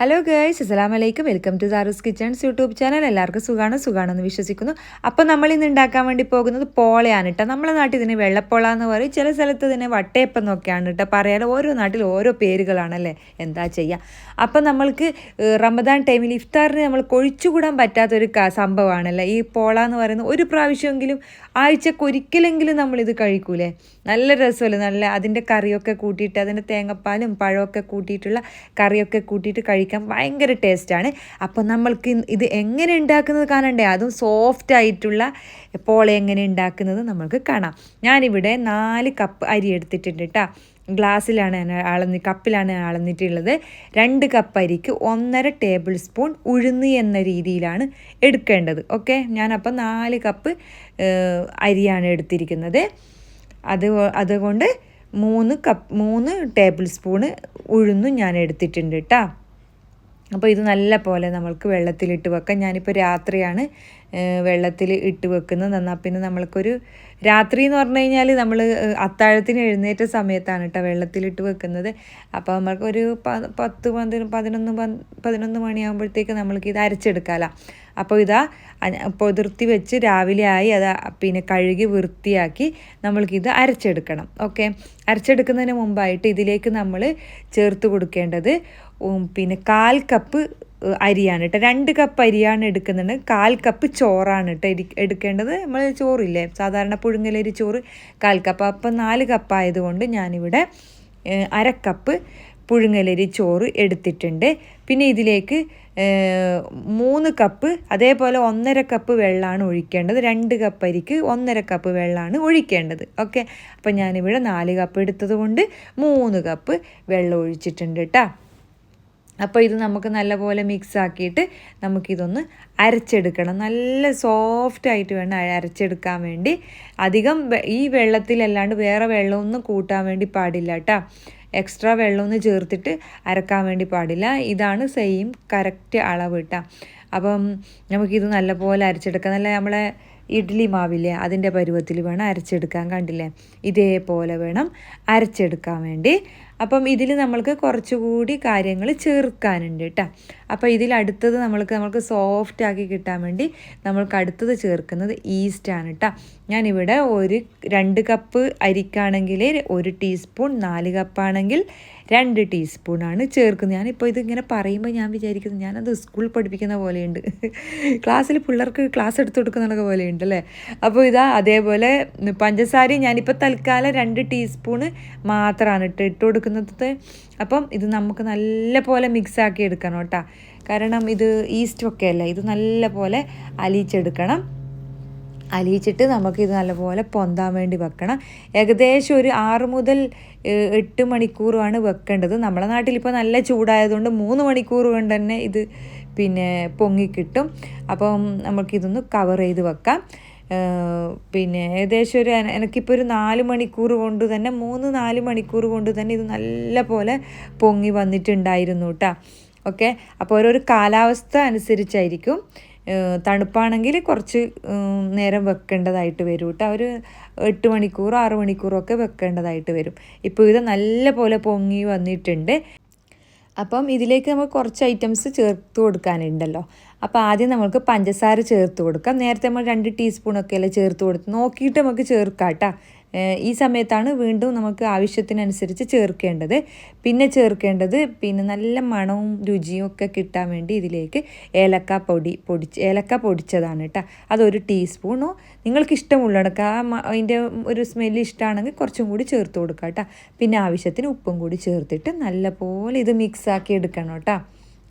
Hello girls, അസ്സലാമു അലൈക്കും. Welcome to Saru's kitchens YouTube channel. എല്ലാവർക്കും സുഖമാണെന്ന് വിശ്വസിക്കുന്നു. അപ്പോൾ നമ്മൾ ഇന്ന് ഉണ്ടാക്കാൻ വേണ്ടി പോകുന്നത് പോളയാണ് കേട്ടോ. നമ്മളെ നാട്ടിൽ ഇതിന് വെള്ളപ്പോള എന്ന് പറയും, ചില സ്ഥലത്ത് ഇതിനെ വട്ടയപ്പം എന്നൊക്കെയാണ് കേട്ടോ പറയാറ്. ഓരോ നാട്ടിൽ ഓരോ പേരുകളാണല്ലേ, എന്താ ചെയ്യുക. അപ്പം നമ്മൾക്ക് റമദാൻ ടൈമിൽ ഇഫ്താറിന് നമ്മൾ കൊഴിച്ചുകൂടാൻ പറ്റാത്തൊരു സംഭവമാണല്ലേ ഈ പോള എന്ന് പറയുന്നത്. ഒരു പ്രാവശ്യമെങ്കിലും ആഴ്ചക്കൊരിക്കലെങ്കിലും നമ്മളിത് കഴിക്കൂലേ. നല്ല രസമല്ലേ, നല്ല അതിൻ്റെ കറിയൊക്കെ കൂട്ടിയിട്ട്, അതിൻ്റെ തേങ്ങപ്പാലും പഴമൊക്കെ കൂട്ടിയിട്ടുള്ള കറിയൊക്കെ കൂട്ടിയിട്ട് കഴിക്കാൻ ഭയങ്കര ടേസ്റ്റാണ്. അപ്പോൾ നമ്മൾക്ക് ഇത് എങ്ങനെ ഉണ്ടാക്കുന്നത് കാണണ്ടേ, അതും സോഫ്റ്റ് ആയിട്ടുള്ള പോള എങ്ങനെ ഉണ്ടാക്കുന്നത് നമ്മൾക്ക് കാണാം. ഞാനിവിടെ 4 കപ്പ് അരി എടുത്തിട്ടുണ്ട് കേട്ടോ. ഗ്ലാസ്സിലാണ് കപ്പിലാണ് അളന്നിട്ടുള്ളത്. 2 കപ്പ് അരിക്ക് 1.5 ടേബിൾ സ്പൂൺ ഉഴുന്ന് എന്ന രീതിയിലാണ് എടുക്കേണ്ടത്. ഓക്കെ, ഞാനപ്പോൾ 4 കപ്പ് അരിയാണ് എടുത്തിരിക്കുന്നത്. അതുകൊണ്ട് 3 ടേബിൾ സ്പൂണ് ഉഴുന്നും ഞാൻ എടുത്തിട്ടുണ്ട് കേട്ടോ. അപ്പോൾ ഇത് നല്ല പോലെ നമ്മൾക്ക് വെള്ളത്തിലിട്ട് വെക്കാം. ഞാനിപ്പോൾ രാത്രിയാണ് വെള്ളത്തിൽ ഇട്ട് വെക്കുന്നത്. എന്നാൽ പിന്നെ നമ്മൾക്കൊരു രാത്രി എന്ന് പറഞ്ഞു കഴിഞ്ഞാൽ നമ്മൾ അത്താഴത്തിന് എഴുന്നേറ്റ സമയത്താണ് കേട്ടോ വെള്ളത്തിലിട്ട് വെക്കുന്നത്. അപ്പോൾ നമ്മൾക്കൊരു 11 മണിയാകുമ്പോഴത്തേക്ക് നമ്മൾക്ക് ഇത് അരച്ചെടുക്കാമല്ലോ. അപ്പോൾ ഇതാ പൊതിർത്തി വെച്ച് രാവിലെ ആയി അത് പിന്നെ കഴുകി വൃത്തിയാക്കി നമ്മൾക്കിത് അരച്ചെടുക്കണം. ഓക്കെ, അരച്ചെടുക്കുന്നതിന് മുമ്പായിട്ട് ഇതിലേക്ക് നമ്മൾ ചേർത്ത് കൊടുക്കേണ്ടത് പിന്നെ 1/4 കപ്പ് അരിയാണ് കേട്ടോ. 2 കപ്പ് അരിയാണ് എടുക്കുന്നുണ്ട്. 1/4 കപ്പ് ചോറാണ് കേട്ടോ എടുക്കേണ്ടത്. നമ്മൾ ചോറില്ലേ സാധാരണ പുഴുങ്ങലരി ചോറ് 1/4 കപ്പ്. അപ്പം 4 കപ്പ് ആയതുകൊണ്ട് ഞാനിവിടെ 1/2 കപ്പ് പുഴുങ്ങലരി ചോറ് എടുത്തിട്ടുണ്ട്. പിന്നെ ഇതിലേക്ക് 3 കപ്പ്, അതേപോലെ 1.5 കപ്പ് വെള്ളമാണ് ഒഴിക്കേണ്ടത്. 2 കപ്പ് അരിക്ക് 1.5 കപ്പ് വെള്ളമാണ് ഒഴിക്കേണ്ടത്. ഓക്കെ, അപ്പം ഞാനിവിടെ 4 കപ്പ് എടുത്തത് കൊണ്ട് 3 കപ്പ് വെള്ളം ഒഴിച്ചിട്ടുണ്ട് കേട്ടോ. അപ്പോൾ ഇത് നമുക്ക് നല്ലപോലെ മിക്സ് ആക്കിയിട്ട് നമുക്കിതൊന്ന് അരച്ചെടുക്കണം. നല്ല സോഫ്റ്റായിട്ട് വേണം അരച്ചെടുക്കാൻ വേണ്ടി. അധികം ഈ വെള്ളത്തിലല്ലാണ്ട് വേറെ വെള്ളമൊന്നും കൂട്ടാൻ വേണ്ടി പാടില്ല കേട്ടോ. എക്സ്ട്രാ വെള്ളമൊന്നും ചേർത്തിട്ട് അരക്കാൻ വേണ്ടി പാടില്ല. ഇതാണ് സെയിം കറക്റ്റ് അളവ് കേട്ടോ. അപ്പം നമുക്കിത് നല്ലപോലെ അരച്ചെടുക്കാം. നല്ല നമ്മളെ ഇഡ്ഡലി മാവില്ലേ അതിൻ്റെ പരുവത്തിൽ വേണം അരച്ചെടുക്കാൻ. കണ്ടില്ലേ, ഇതേപോലെ വേണം അരച്ചെടുക്കാൻ വേണ്ടി. അപ്പം ഇതിൽ നമ്മൾക്ക് കുറച്ചുകൂടി കാര്യങ്ങൾ ചേർക്കാനുണ്ട് കേട്ടോ. അപ്പോൾ ഇതിലടുത്തത് നമ്മൾക്ക് സോഫ്റ്റ് ആക്കി കിട്ടാൻ വേണ്ടി നമ്മൾക്ക് അടുത്തത് ചേർക്കുന്നത് ഈസ്റ്റാണ് കേട്ടോ. ഞാനിവിടെ 2 കപ്പ് അരിക്കാണെങ്കിൽ 1 ടീസ്പൂൺ, 4 കപ്പാണെങ്കിൽ 2 ടീസ്പൂണാണ് ചേർക്കുന്നത്. ഞാനിപ്പോൾ ഇതിങ്ങനെ പറയുമ്പോൾ ഞാൻ വിചാരിക്കുന്നത് ഞാനത് സ്കൂളിൽ പഠിപ്പിക്കുന്ന പോലെയുണ്ട്, ക്ലാസ്സിൽ പിള്ളേർക്ക് ക്ലാസ് എടുത്ത് കൊടുക്കുന്ന പോലെയുണ്ട് അല്ലേ. അപ്പോൾ ഇതാ അതേപോലെ പഞ്ചസാര ഞാനിപ്പോൾ തൽക്കാലം 2 ടീസ്പൂണ് മാത്രമാണ് ഇട്ട് കൊടുക്കുന്നത്. അപ്പം ഇത് നമുക്ക് നല്ല പോലെ മിക്സാക്കി എടുക്കണം കേട്ടോ. കാരണം ഇത് ഈസ്റ്റൊക്കെ അല്ലേ, ഇത് നല്ല പോലെ അലിയിച്ചിട്ട് നമുക്കിത് നല്ലപോലെ പൊന്താൻ വേണ്ടി വെക്കണം. ഏകദേശം ഒരു 6 മുതൽ 8 മണിക്കൂറുമാണ് വെക്കേണ്ടത്. നമ്മുടെ നാട്ടിലിപ്പോൾ നല്ല ചൂടായതുകൊണ്ട് 3 മണിക്കൂർ കൊണ്ട് തന്നെ ഇത് പിന്നെ പൊങ്ങിക്കിട്ടും. അപ്പം നമുക്കിതൊന്ന് കവർ ചെയ്ത് വെക്കാം. പിന്നെ ഏകദേശം എനിക്കിപ്പോൾ ഒരു 4 മണിക്കൂർ കൊണ്ട് തന്നെ 3-4 മണിക്കൂർ കൊണ്ട് തന്നെ ഇത് നല്ല പോലെ പൊങ്ങി വന്നിട്ടുണ്ടായിരുന്നു കേട്ടോ. ഓക്കെ, അപ്പോൾ ഓരോരോ കാലാവസ്ഥ അനുസരിച്ചായിരിക്കും. തണുപ്പാണെങ്കിൽ കുറച്ച് നേരം വെക്കേണ്ടതായിട്ട് വരും കേട്ടോ. ഒരു 8 മണിക്കൂർ 6 മണിക്കൂറൊക്കെ വെക്കേണ്ടതായിട്ട് വരും. ഇപ്പോൾ ഇത് നല്ല പോലെ പൊങ്ങി വന്നിട്ടുണ്ട്. അപ്പം ഇതിലേക്ക് നമുക്ക് കുറച്ച് ഐറ്റംസ് ചേർത്ത് കൊടുക്കാനുണ്ടല്ലോ. അപ്പോൾ ആദ്യം നമുക്ക് പഞ്ചസാര ചേർത്ത് കൊടുക്കാം. നേരത്തെ നമ്മൾ 2 ടീസ്പൂണൊക്കെ അല്ലേ ചേർത്ത് കൊടുത്ത്, നോക്കിയിട്ട് നമുക്ക് ചേർക്കാം കേട്ടോ. ഈ സമയത്താണ് വീണ്ടും നമുക്ക് ആവശ്യത്തിനനുസരിച്ച് ചേർക്കേണ്ടത്. പിന്നെ ചേർക്കേണ്ടത് നല്ല മണവും രുചിയും ഒക്കെ കിട്ടാൻ വേണ്ടി ഇതിലേക്ക് ഏലക്ക പൊടിച്ചതാണ് കേട്ടോ. അതൊരു ടീസ്പൂണോ നിങ്ങൾക്ക് ഇഷ്ടമുള്ളടക്ക അതിൻ്റെ ഒരു സ്മെല്ല് ഇഷ്ടമാണെങ്കിൽ കുറച്ചും കൂടി ചേർത്ത് കൊടുക്കാം കേട്ടോ. പിന്നെ ആവശ്യത്തിന് ഉപ്പും കൂടി ചേർത്തിട്ട് നല്ലപോലെ ഇത് മിക്സാക്കി എടുക്കണം കേട്ടോ.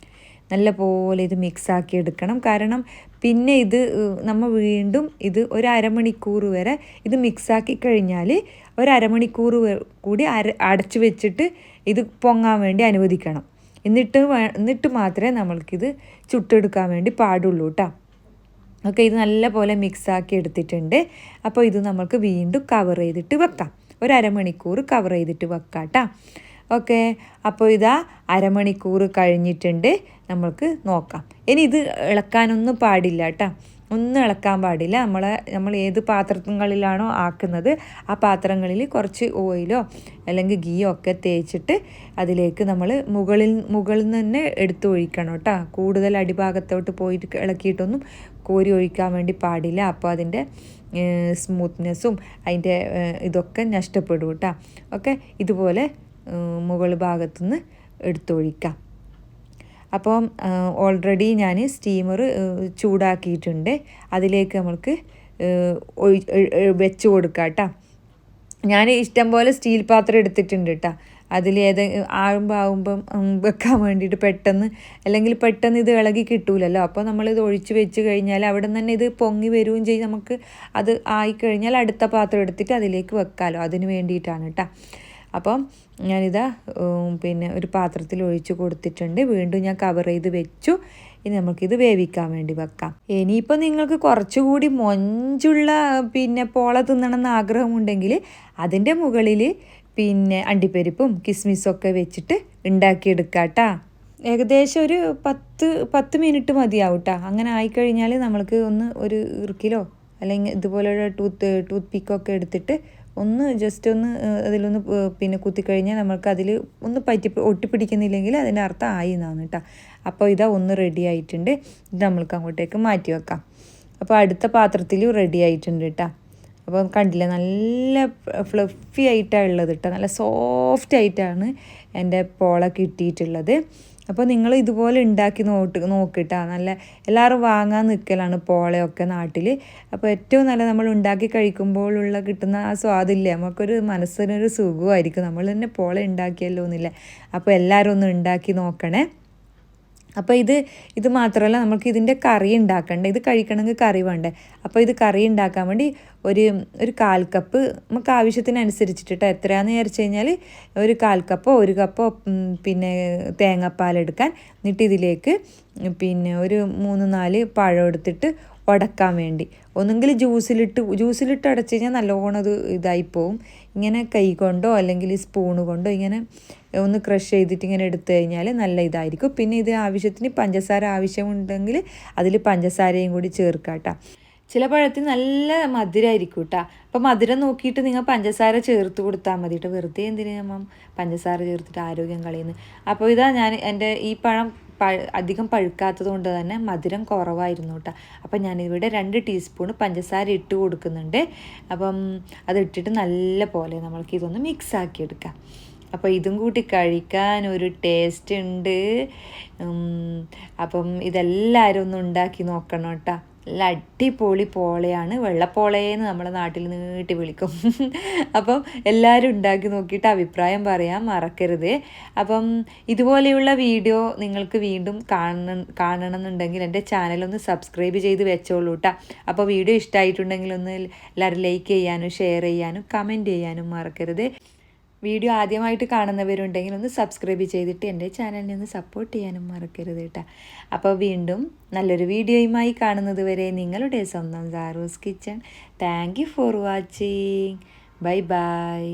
നല്ല പോലെ ഇത് മിക്സാക്കി എടുക്കണം. കാരണം പിന്നെ ഇത് നമ്മൾ വീണ്ടും ഇത് ഒരു അരമണിക്കൂർ വരെ ഇത് മിക്സാക്കി കഴിഞ്ഞാൽ ഒരു അരമണിക്കൂർ കൂടി അടച്ചു വെച്ചിട്ട് ഇത് പൊങ്ങാൻ വേണ്ടി അനുവദിക്കണം. എന്നിട്ട് മാത്രമേ നമ്മൾക്കിത് ചുട്ടെടുക്കാൻ വേണ്ടി പാടുള്ളൂ കേട്ടോ. ഓക്കെ, ഇത് നല്ല പോലെ മിക്സാക്കി എടുത്തിട്ടുണ്ട്. അപ്പോൾ ഇത് നമുക്ക് വീണ്ടും കവർ ചെയ്തിട്ട് വെക്കാം. ഒരു അരമണിക്കൂർ കവർ ചെയ്തിട്ട് വെക്കാം കേട്ടോ. ഓക്കെ, അപ്പോൾ ഇതാ അരമണിക്കൂർ കഴിഞ്ഞിട്ടുണ്ട്. നമ്മൾക്ക് നോക്കാം. ഇനി ഇത് ഇളക്കാനൊന്നും പാടില്ല കേട്ടോ. ഒന്നും ഇളക്കാൻ പാടില്ല. നമ്മൾ ഏത് പാത്രങ്ങളിലാണോ ആക്കുന്നത് ആ പാത്രങ്ങളിൽ കുറച്ച് ഓയിലോ അല്ലെങ്കിൽ ഗീയോ ഒക്കെ തേച്ചിട്ട് അതിലേക്ക് നമ്മൾ മുകളിൽ നിന്ന് തന്നെ എടുത്ത് ഒഴിക്കണം കേട്ടോ. കൂടുതൽ അടിഭാഗത്തോട്ട് പോയിട്ട് ഇളക്കിയിട്ടൊന്നും കോരി ഒഴിക്കാൻ വേണ്ടി പാടില്ല. അപ്പോൾ അതിൻ്റെ സ്മൂത്ത്നെസ്സും അതിൻ്റെ ഇതൊക്കെ നഷ്ടപ്പെടും കേട്ടോ. ഓക്കെ, ഇതുപോലെ മുകൾ ഭാഗത്തുനിന്ന് എടുത്തൊഴിക്കാം. അപ്പം ഓൾറെഡി ഞാൻ സ്റ്റീമർ ചൂടാക്കിയിട്ടുണ്ട്. അതിലേക്ക് നമ്മൾക്ക് വെച്ച് കൊടുക്കാം കേട്ടോ. ഞാൻ ഇഷ്ടം പോലെ സ്റ്റീൽ പാത്രം എടുത്തിട്ടുണ്ട് കേട്ടോ. അതിൽ ആകുമ്പം വെക്കാൻ വേണ്ടിയിട്ട് പെട്ടെന്ന് ഇത് ഇളകി കിട്ടൂലല്ലോ. അപ്പോൾ നമ്മളിത് ഒഴിച്ച് വെച്ച് കഴിഞ്ഞാൽ അവിടെ നിന്ന് തന്നെ ഇത് പൊങ്ങി വരികയും ചെയ്യും. നമുക്ക് അത് ആയിക്കഴിഞ്ഞാൽ അടുത്ത പാത്രം എടുത്തിട്ട് അതിലേക്ക് വെക്കാമല്ലോ. അതിന് വേണ്ടിയിട്ടാണ് കേട്ടോ. അപ്പം ഞാനിതാ ഒരു പാത്രത്തിൽ ഒഴിച്ച് കൊടുത്തിട്ടുണ്ട്. വീണ്ടും ഞാൻ കവർ ചെയ്ത് വെച്ചു. ഇനി നമുക്കിത് വേവിക്കാൻ വേണ്ടി വെക്കാം. ഇനിയിപ്പോൾ നിങ്ങൾക്ക് കുറച്ചുകൂടി മൊഞ്ചുള്ള പോള തിന്നണമെന്ന് ആഗ്രഹമുണ്ടെങ്കിൽ അതിൻ്റെ മുകളിൽ അണ്ടിപ്പരിപ്പും കിസ്മിസൊക്കെ വെച്ചിട്ട് ഉണ്ടാക്കിയെടുക്കാം കേട്ടോ. ഏകദേശം ഒരു 10 മിനിറ്റ് മതിയാവും കേട്ടോ. അങ്ങനെ ആയിക്കഴിഞ്ഞാൽ നമ്മൾക്ക് ഒരു ഇറുക്കിലോ അല്ലെങ്കിൽ ഇതുപോലെയുള്ള ടൂത്ത് പിക്കൊക്കെ എടുത്തിട്ട് ജസ്റ്റ് അതിലൊന്ന് കുത്തിക്കഴിഞ്ഞാൽ നമുക്ക് അതിൽ ഒട്ടിപ്പിടിക്കുന്നില്ലെങ്കിൽ അതിൻ്റെ അർത്ഥം ആയി എന്നാണ് കേട്ടോ. അപ്പോൾ ഇതാ റെഡി ആയിട്ടുണ്ട്. ഇത് നമ്മൾക്ക് അങ്ങോട്ടേക്ക് മാറ്റി വെക്കാം. അപ്പോൾ അടുത്ത പാത്രത്തിൽ റെഡി ആയിട്ടുണ്ട് കേട്ടോ. അപ്പോൾ കണ്ടില്ലേ, നല്ല ഫ്ലഫി ആയിട്ടാണ് ഉള്ളത് കേട്ടോ. നല്ല സോഫ്റ്റ് ആയിട്ടാണ് എൻ്റെ പോള കിട്ടിയിട്ടുള്ളത്. അപ്പോൾ നിങ്ങൾ ഇതുപോലെ ഉണ്ടാക്കി നോക്കിട്ടാ. നല്ല എല്ലാവരും വാങ്ങാൻ നിൽക്കലാണ് പോളയൊക്കെ നാട്ടിൽ. അപ്പോൾ ഏറ്റവും നല്ല നമ്മൾ ഉണ്ടാക്കി കഴിക്കുമ്പോഴുള്ള കിട്ടുന്ന ആ സ്വാദില്ലേ, നമുക്കൊരു മനസ്സിനൊരു സുഖമായിരിക്കും. നമ്മൾ തന്നെ പോള ഉണ്ടാക്കിയല്ലോ എന്നില്ല. അപ്പോൾ എല്ലാവരും ഒന്ന് ഉണ്ടാക്കി നോക്കണേ. അപ്പോൾ ഇത് മാത്രമല്ല, നമുക്ക് ഇതിൻ്റെ കറി ഉണ്ടാക്കണ്ടേ. ഇത് കഴിക്കണമെങ്കിൽ കറി വേണ്ടേ. അപ്പോൾ ഇത് കറി ഉണ്ടാക്കാൻ വേണ്ടി ഒരു 1/4 കപ്പ് നമുക്ക് ആവശ്യത്തിനനുസരിച്ചിട്ട് എത്രയാണെന്ന് വിചാരിച്ചു കഴിഞ്ഞാൽ ഒരു 1/4 കപ്പോ 1 കപ്പോ തേങ്ങാപ്പാലെടുക്കാൻ. എന്നിട്ട് ഇതിലേക്ക് ഒരു 3-4 പഴം എടുത്തിട്ട് ഉടക്കാൻ വേണ്ടി. ഒന്നെങ്കിൽ ജ്യൂസിലിട്ട് അടച്ചു കഴിഞ്ഞാൽ നല്ലോണം അത് ഇതായിപ്പോവും. ഇങ്ങനെ കൈ കൊണ്ടോ അല്ലെങ്കിൽ സ്പൂണ് കൊണ്ടോ ഇങ്ങനെ ഒന്ന് ക്രഷ് ചെയ്തിട്ട് ഇങ്ങനെ എടുത്തു കഴിഞ്ഞാൽ നല്ല ഇതായിരിക്കും. പിന്നെ ഇത് ആവശ്യത്തിന് പഞ്ചസാര ആവശ്യമുണ്ടെങ്കിൽ അതിൽ പഞ്ചസാരയും കൂടി ചേർക്കാം കേട്ടോ. ചില പഴത്തിന് നല്ല മധുരമായിരിക്കും കേട്ടോ. അപ്പോൾ മധുരം നോക്കിയിട്ട് നിങ്ങൾ പഞ്ചസാര ചേർത്ത് കൊടുത്താൽ മതി കേട്ടോ. വെറുതെ എന്തിനാ പഞ്ചസാര ചേർത്തിട്ട് ആരോഗ്യം കളയുന്നു. അപ്പോൾ ഇതാ എൻ്റെ ഈ പഴം അധികം പഴുക്കാത്തത് കൊണ്ട് തന്നെ മധുരം കുറവായിരുന്നു കേട്ടോ. അപ്പം ഞാനിവിടെ 2 ടീസ്പൂൺ പഞ്ചസാര ഇട്ട് കൊടുക്കുന്നുണ്ട്. അപ്പം അതിട്ടിട്ട് നല്ല പോലെ നമ്മൾക്ക് ഇതൊന്ന് മിക്സ് ആക്കി എടുക്കാം. അപ്പോൾ ഇതും കൂട്ടി കഴിക്കാൻ ഒരു ടേസ്റ്റ് ഉണ്ട്. അപ്പം ഇതെല്ലാവരും ഒന്ന് ഉണ്ടാക്കി നോക്കണം കേട്ടോ. നല്ല അടിപൊളി പോളയാണ്. വെള്ളപ്പോളയെന്ന് നമ്മുടെ നാട്ടിൽ നീട്ടി വിളിക്കും. അപ്പം എല്ലാവരും ഉണ്ടാക്കി നോക്കിയിട്ട് അഭിപ്രായം പറയാൻ മറക്കരുത്. അപ്പം ഇതുപോലെയുള്ള വീഡിയോ നിങ്ങൾക്ക് വീണ്ടും കാണണമെന്നുണ്ടെങ്കിൽ എൻ്റെ ചാനലൊന്ന് സബ്സ്ക്രൈബ് ചെയ്ത് വെച്ചോളൂ കേട്ടോ. അപ്പോൾ വീഡിയോ ഇഷ്ടമായിട്ടുണ്ടെങ്കിൽ ഒന്ന് എല്ലാവരും ലൈക്ക് ചെയ്യാനും ഷെയർ ചെയ്യാനും കമൻറ്റ് ചെയ്യാനും മറക്കരുത്. വീഡിയോ ആദ്യമായിട്ട് കാണുന്നവരുണ്ടെങ്കിൽ ഒന്ന് സബ്സ്ക്രൈബ് ചെയ്തിട്ട് എൻ്റെ ചാനലിനെ ഒന്ന് സപ്പോർട്ട് ചെയ്യാനും മറക്കരുത് കേട്ടോ. അപ്പോൾ വീണ്ടും നല്ലൊരു വീഡിയോയുമായി കാണുന്നത് വരെ നിങ്ങളുടെ സ്വന്തം Saru's kitchen. Thank you for watching. Bye by.